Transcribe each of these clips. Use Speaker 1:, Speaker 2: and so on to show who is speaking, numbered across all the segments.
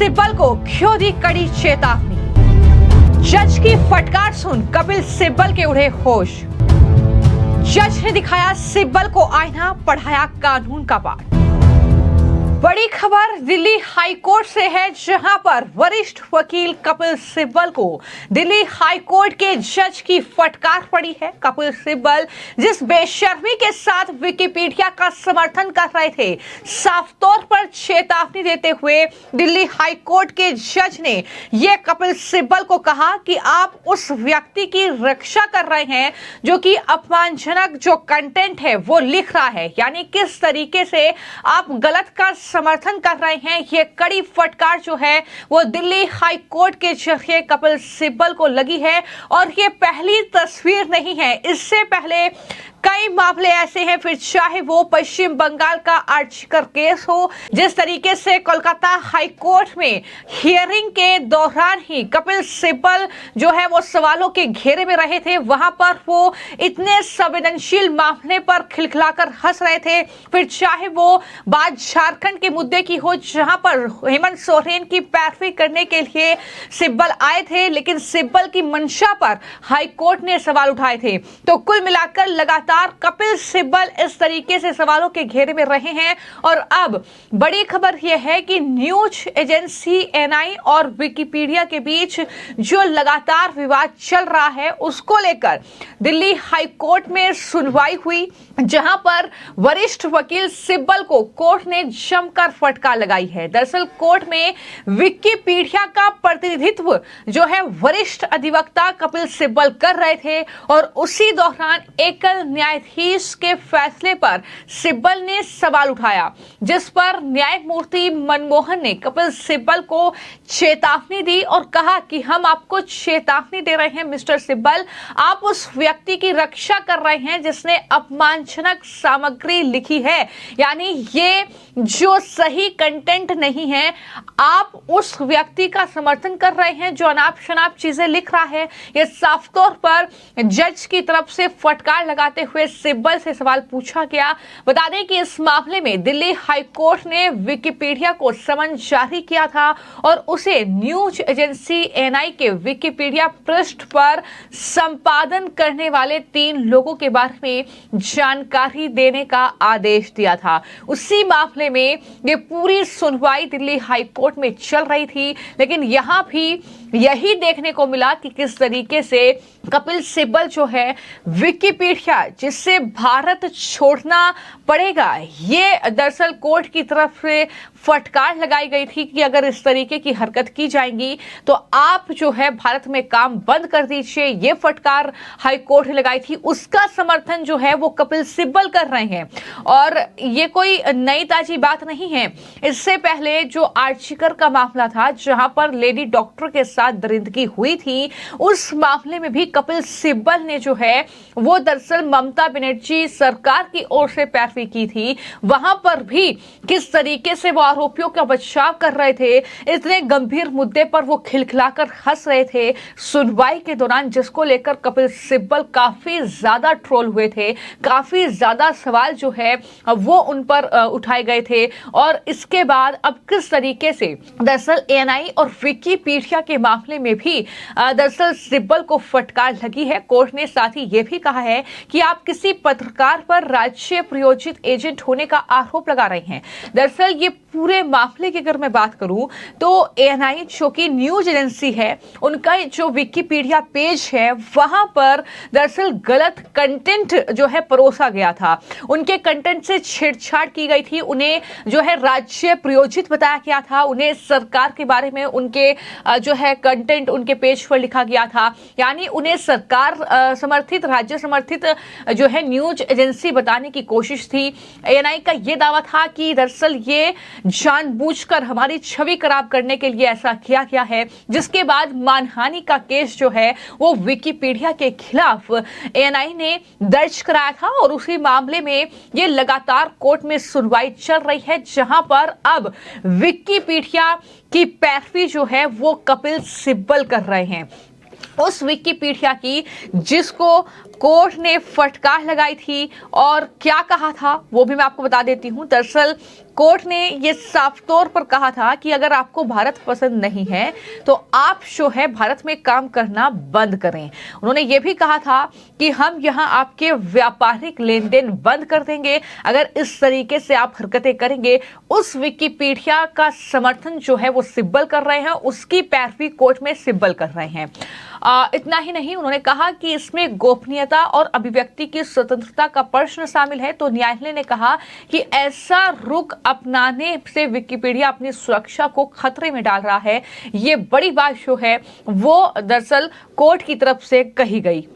Speaker 1: सिब्बल को क्यों दी कड़ी चेतावनी। जज की फटकार सुन कपिल सिब्बल के उड़े होश। जज ने दिखाया सिब्बल को आईना, पढ़ाया कानून का पाठ। बड़ी खबर दिल्ली हाई कोर्ट से है, जहां पर वरिष्ठ वकील कपिल सिब्बल को दिल्ली हाई कोर्ट के जज की फटकार पड़ी है। कपिल सिब्बल जिस बेशर्मी के साथ विकिपीडिया का समर्थन कर रहे थे, साफ तौर पर चेतावनी देते हुए दिल्ली हाई कोर्ट के जज ने यह कपिल सिब्बल को कहा कि आप उस व्यक्ति की रक्षा कर रहे हैं जो कि अपमानजनक जो कंटेंट है वो लिख रहा है, यानी किस तरीके से आप गलत का समर्थन कर रहे हैं। ये कड़ी फटकार जो है वो दिल्ली हाई कोर्ट के जरिए कपिल सिब्बल को लगी है। और ये पहली तस्वीर नहीं है, इससे पहले कई मामले ऐसे हैं, फिर चाहे वो पश्चिम बंगाल का आर्चिकर केस हो, जिस तरीके से कोलकाता हाई कोर्ट में हियरिंग के दौरान ही कपिल सिब्बल जो है वो सवालों के घेरे में रहे थे, वहां पर वो इतने संवेदनशील मामले पर खिलखिलाकर हंस रहे थे। फिर चाहे वो बात झारखंड के मुद्दे की हो, जहां पर हेमंत सोरेन की पैरवी करने के लिए सिब्बल आए थे, लेकिन सिब्बल की मंशा पर हाई कोर्ट ने सवाल उठाए थे। तो कुल मिलाकर लगातार कपिल सिब्बल इस तरीके से सवालों के घेरे में रहे हैं। और अब बड़ी खबर यह है कि न्यूज एजेंसी एनआई और विकिपीडिया के बीच जो लगातार विवाद चल रहा है, उसको लेकर दिल्ली हाई कोर्ट में सुनवाई हुई, जहां पर वरिष्ठ वकील सिब्बल को कोर्ट ने जमकर फटकार लगाई है। दरअसल कोर्ट में विकिपीडिया का प्रतिनिधित्व जो है वरिष्ठ अधिवक्ता कपिल सिब्बल कर रहे थे, और उसी दौरान एकल न्यायाधीश के फैसले पर सिब्बल ने सवाल उठाया, जिस पर न्यायमूर्ति मनमोहन ने कपिल सिब्बल को चेतावनी दी और कहा कि हम आपको चेतावनी दे रहे हैं मिस्टर सिब्बल, आप उस व्यक्ति की रक्षा कर रहे हैं जिसने अपमानजनक सामग्री लिखी है, यानी ये जो सही कंटेंट नहीं है, आप उस व्यक्ति का समर्थन कर रहे हैं जो अनाप शनाप चीजें लिख रहा है। ये साफ तौर पर जज की तरफ से फटकार लगाते हुए सिब्बल से सवाल पूछा गया। बता दें कि इस मामले में दिल्ली हाई कोर्ट ने विकिपीडिया को समन जारी किया था और उसे न्यूज एजेंसी एनआई के विकिपीडिया पृष्ठ पर संपादन करने वाले 3 लोगों के बारे में जानकारी देने का आदेश दिया था। उसी मामले में ये पूरी सुनवाई दिल्ली हाई कोर्ट में चल रही थी, लेकिन यहां भी यही देखने को मिला कि किस तरीके से कपिल सिब्बल जो है विकिपीडिया, जिससे भारत छोड़ना पड़ेगा, ये दरअसल कोर्ट की तरफ से फटकार लगाई गई थी कि अगर इस तरीके की हरकत की जाएगी तो आप जो है भारत में काम बंद कर दीजिए। ये फटकार हाई कोर्ट ने लगाई थी, उसका समर्थन जो है वो कपिल सिब्बल कर रहे हैं। और ये कोई नई ताजी बात नहीं है, इससे पहले जो आर्चिकर का मामला था, जहां पर लेडी डॉक्टर के साथ दरिंदगी हुई थी, उस मामले में भी कपिल सिब्बल ने जो है वो दरअसल ममता बनर्जी सरकार की ओर से पैरवी की थी। वहां पर भी किस तरीके से वो आरोपियों का बचाव कर रहे थे, इतने गंभीर मुद्दे पर वो खिलखिलाकर हंस रहे थे सुनवाई के दौरान, जिसको लेकर कपिल सिब्बल काफी ज्यादा ट्रोल हुए थे, काफी ज्यादा सवाल जो है वो उन पर उठाए गए थे। और इसके बाद अब किस तरीके से दरअसल एएनआई और विकिपीडिया के मामले में भी दरअसल सिब्बल को फटकार लगी है। कोर्ट ने साथ ही ये भी कहा है कि आप किसी पत्रकार पर राज्य प्रायोजित एजेंट होने का आरोप लगा रहे हैं। दरअसल ये पूरे मामले की अगर मैं बात करूं तो एएनआई जो कि न्यूज एजेंसी है, उनका जो विकिपीडिया पेज है वहां पर दरअसल गलत कंटेंट जो है परोसा गया था, उनके कंटेंट से छेड़छाड़ की गई थी, उन्हें जो है राज्य प्रायोजित बताया गया था, उन्हें सरकार के बारे में उनके जो है कंटेंट उनके पेज पर लिखा गया था, यानी उन्हें सरकार समर्थित, राज्य समर्थित जो है न्यूज एजेंसी बताने की कोशिश थी। एएनआई का यह दावा था कि दरअसल ये जानबूझकर हमारी छवि खराब करने के लिए ऐसा किया गया है, जिसके बाद मानहानि का केस जो है वो विकिपीडिया के खिलाफ एएनआई ने दर्ज कराया था। और उसी मामले में ये लगातार कोर्ट में सुनवाई चल रही है, जहां पर अब विकिपीडिया की पैरवी जो है वो कपिल सिब्बल कर रहे हैं, उस विकिपीडिया की जिसको कोर्ट ने फटकार लगाई थी और क्या कहा था वो भी मैं आपको बता देती हूं। दरअसल कोर्ट ने ये साफ तौर पर कहा था कि अगर आपको भारत पसंद नहीं है तो आप जो है भारत में काम करना बंद करें। उन्होंने ये भी कहा था कि हम यहाँ आपके व्यापारिक लेन देन बंद कर देंगे अगर इस तरीके से आप हरकतें करेंगे। उस विकिपीडिया का समर्थन जो है वो सिब्बल कर रहे हैं, उसकी पैरवी कोर्ट में सिब्बल कर रहे हैं। इतना ही नहीं, उन्होंने कहा कि इसमें गोपनीयता और अभिव्यक्ति की स्वतंत्रता का प्रश्न शामिल है। तो न्यायालय ने कहा कि ऐसा रुख अपनाने से विकिपीडिया अपनी सुरक्षा को खतरे में डाल रहा है। ये बड़ी बात जो है वो दरअसल कोर्ट की तरफ से कही गई।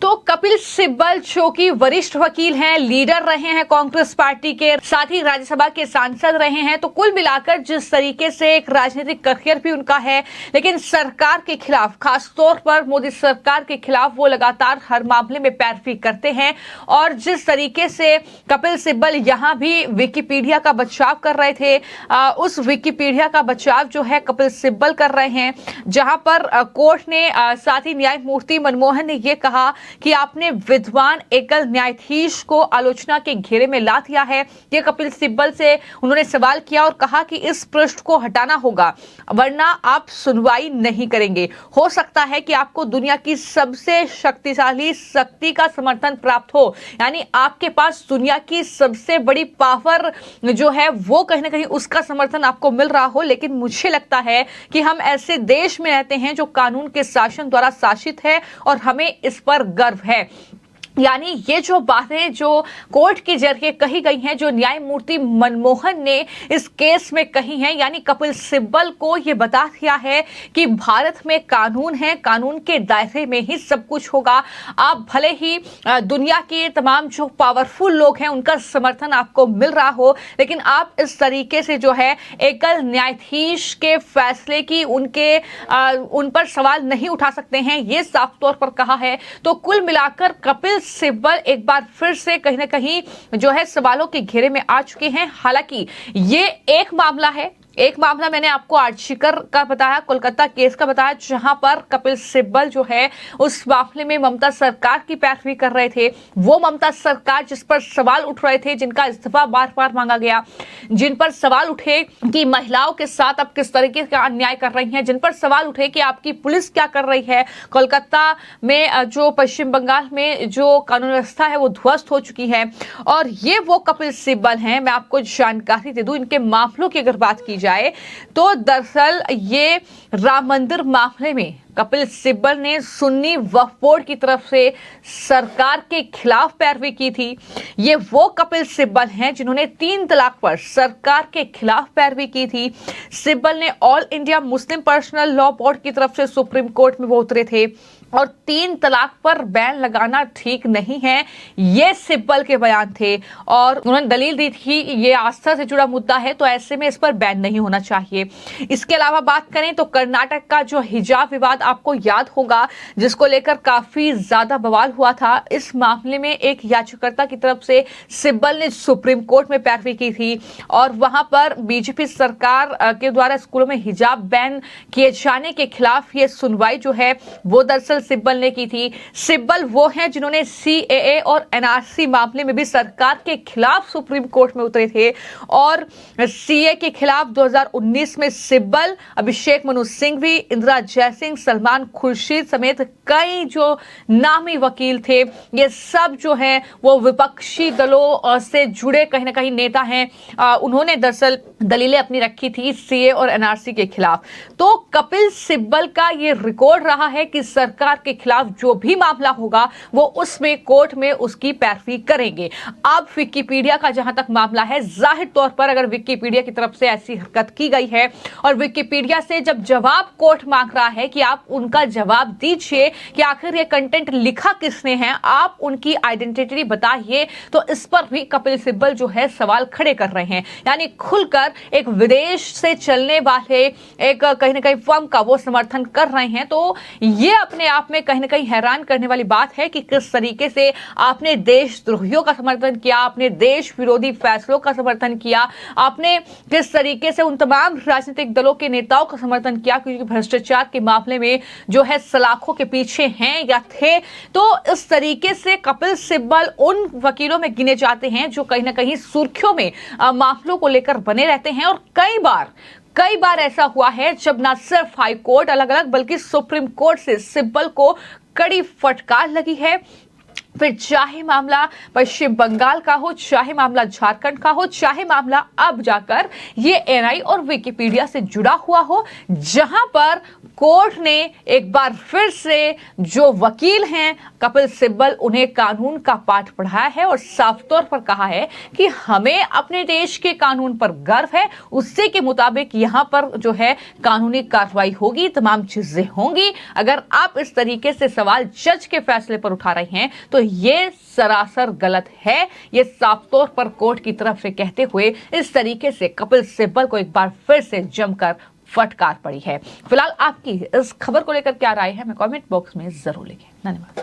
Speaker 1: तो कपिल सिब्बल जो कि वरिष्ठ वकील हैं, लीडर रहे हैं कांग्रेस पार्टी के, साथ ही राज्यसभा के सांसद रहे हैं। तो कुल मिलाकर जिस तरीके से एक राजनीतिक करियर भी उनका है, लेकिन सरकार के खिलाफ, खासतौर पर मोदी सरकार के खिलाफ वो लगातार हर मामले में पैरवी करते हैं। और जिस तरीके से कपिल सिब्बल यहाँ भी विकिपीडिया का बचाव कर रहे थे, उस विकिपीडिया का बचाव जो है कपिल सिब्बल कर रहे हैं, जहां पर कोर्ट ने साथ ही न्यायमूर्ति मनमोहन ने यह कहा कि आपने विद्वान एकल न्यायाधीश को आलोचना के घेरे में ला दिया है। ये कपिल सिब्बल से उन्होंने सवाल किया और कहा कि इस पृष्ठ को हटाना होगा वरना आप सुनवाई नहीं करेंगे। हो सकता है कि आपको दुनिया की सबसे शक्तिशाली शक्ति का समर्थन प्राप्त हो, यानी आपके पास दुनिया की सबसे बड़ी पावर जो है वो कहीं ना कहीं उसका समर्थन आपको मिल रहा हो। लेकिन मुझे लगता है कि हम ऐसे देश में रहते हैं जो कानून के शासन द्वारा शासित है और हमें इस पर गर्व है। यानी ये जो बातें जो कोर्ट के जरिए कही गई हैं, जो न्यायमूर्ति मनमोहन ने इस केस में कही हैं, यानी कपिल सिब्बल को ये बता दिया है कि भारत में कानून है, कानून के दायरे में ही सब कुछ होगा। आप भले ही दुनिया के तमाम जो पावरफुल लोग हैं उनका समर्थन आपको मिल रहा हो, लेकिन आप इस तरीके से जो है एकल न्यायाधीश के फैसले की उन पर सवाल नहीं उठा सकते हैं, ये साफ तौर पर कहा है। तो कुल मिलाकर कपिल सिब्बल एक बार फिर से कहीं ना कहीं जो है सवालों के घेरे में आ चुके हैं। हालांकि ये एक मामला है, एक मामला मैंने आपको आर्चिकर का बताया, कोलकाता केस का बताया, जहां पर कपिल सिब्बल जो है उस मामले में ममता सरकार की पैरवी कर रहे थे। वो ममता सरकार जिस पर सवाल उठ रहे थे, जिनका इस्तीफा बार बार मांगा गया, जिन पर सवाल उठे कि महिलाओं के साथ आप किस तरीके का अन्याय कर रही हैं, जिन पर सवाल उठे कि आपकी पुलिस क्या कर रही है, कोलकाता में जो पश्चिम बंगाल में जो कानून व्यवस्था है वो ध्वस्त हो चुकी है। और ये वो कपिल सिब्बल हैं। मैं आपको जानकारी दे दूं, इनके मामलों की अगर बात की जाए तो दरअसल ये राम मंदिर मामले में कपिल सिब्बल ने सुन्नी वक्फ बोर्ड की तरफ से सरकार के खिलाफ पैरवी की थी। ये वो कपिल सिब्बल हैं जिन्होंने 3 तलाक पर सरकार के खिलाफ पैरवी की थी। सिब्बल ने all India Muslim personal law board की तरफ से सुप्रीम कोर्ट में वो उतरे थे और 3 तलाक पर बैन लगाना ठीक नहीं है, ये सिब्बल के बयान थे। और उन्होंने दलील दी थी ये आस्था से जुड़ा मुद्दा है तो ऐसे में इस पर बैन नहीं होना चाहिए। इसके अलावा बात करें तो कर्नाटक का जो हिजाब विवाद आपको याद होगा, जिसको लेकर काफी ज्यादा बवाल हुआ था। इस मामले में एक याचिकाकर्ता की तरफ से सिब्बल ने सुप्रीम कोर्ट में पैरवी की थी और वहां पर बीजेपी सरकार के द्वारा स्कूलों में हिजाब बैन किए जाने के खिलाफ ये सुनवाई जो है वो दरअसल सिब्बल ने की थी। सिब्बल वो हैं जिन्होंने सीएए और एनआरसी मामले में भी सरकार के खिलाफ सुप्रीम कोर्ट में उतरे थे और सीए के खिलाफ 2019 में सिब्बल, अभिषेक मनु सिंघवी, इंदिरा जयसिंह, सलमान खुर्शीद समेत कई जो नामी वकील थे, ये सब जो हैं वो विपक्षी दलों से जुड़े कहीं ना कहीं नेता हैं। उन्होंने दरअसल दलीलें अपनी रखी थी सीए और एनआरसी के खिलाफ। तो कपिल सिब्बल का ये रिकॉर्ड रहा है कि सरकार के खिलाफ जो भी मामला होगा वो उसमें कोर्ट में उसकी पैरवी करेंगे। अब विकिपीडिया का जहां तक मामला है, जाहिर तौर पर अगर विकिपीडिया की तरफ से ऐसी हरकत की गई है और विकिपीडिया से जब जवाब कोर्ट मांग रहा है कि आप उनका जवाब दीजिए कि आखिर ये कंटेंट लिखा किसने है, आप उनकी आइडेंटिटी बताइए, तो इस पर भी कपिल सिब्बल जो है सवाल खड़े कर रहे हैं। यानी खुलकर एक विदेश से चलने वाले एक कहीं ना कहीं फर्म का वो समर्थन कर रहे हैं। तो ये अपने आप में कहीं ना कहीं हैरान करने वाली बात है कि किस तरीके से आपने देशद्रोहियों का समर्थन किया, आपने देश विरोधी फैसलों का समर्थन किया, आपने किस तरीके से उन तमाम राजनीतिक दलों के नेताओं का समर्थन किया क्योंकि भ्रष्टाचार के मामले में जो है सलाखों के पीछे हैं या थे। तो इस तरीके से कपिल सिब्बल उन वकीलों में गिने जाते हैं जो कहीं ना कहीं सुर्खियों में मामलों को लेकर बने रहते हैं। और कई बार ऐसा हुआ है जब ना सिर्फ हाई कोर्ट अलग अलग बल्कि सुप्रीम कोर्ट से सिब्बल को कड़ी फटकार लगी है। फिर चाहे मामला पश्चिम बंगाल का हो, चाहे मामला झारखंड का हो, चाहे मामला अब जाकर ये एनआई और विकिपीडिया से जुड़ा हुआ हो, जहां पर कोर्ट ने एक बार फिर से जो वकील हैं कपिल सिब्बल उन्हें कानून का पाठ पढ़ाया है और साफ तौर पर कहा है कि हमें अपने देश के कानून पर गर्व है, उससे के मुताबिक यहां पर जो है कानूनी कार्रवाई होगी, तमाम चीजें होंगी। अगर आप इस तरीके से सवाल जज के फैसले पर उठा रहे हैं तो ये सरासर गलत है। ये साफ तौर पर कोर्ट की तरफ से कहते हुए इस तरीके से कपिल सिब्बल को एक बार फिर से जमकर फटकार पड़ी है। फिलहाल आपकी इस खबर को लेकर क्या राय है, मैं कमेंट बॉक्स में जरूर लिखें। धन्यवाद।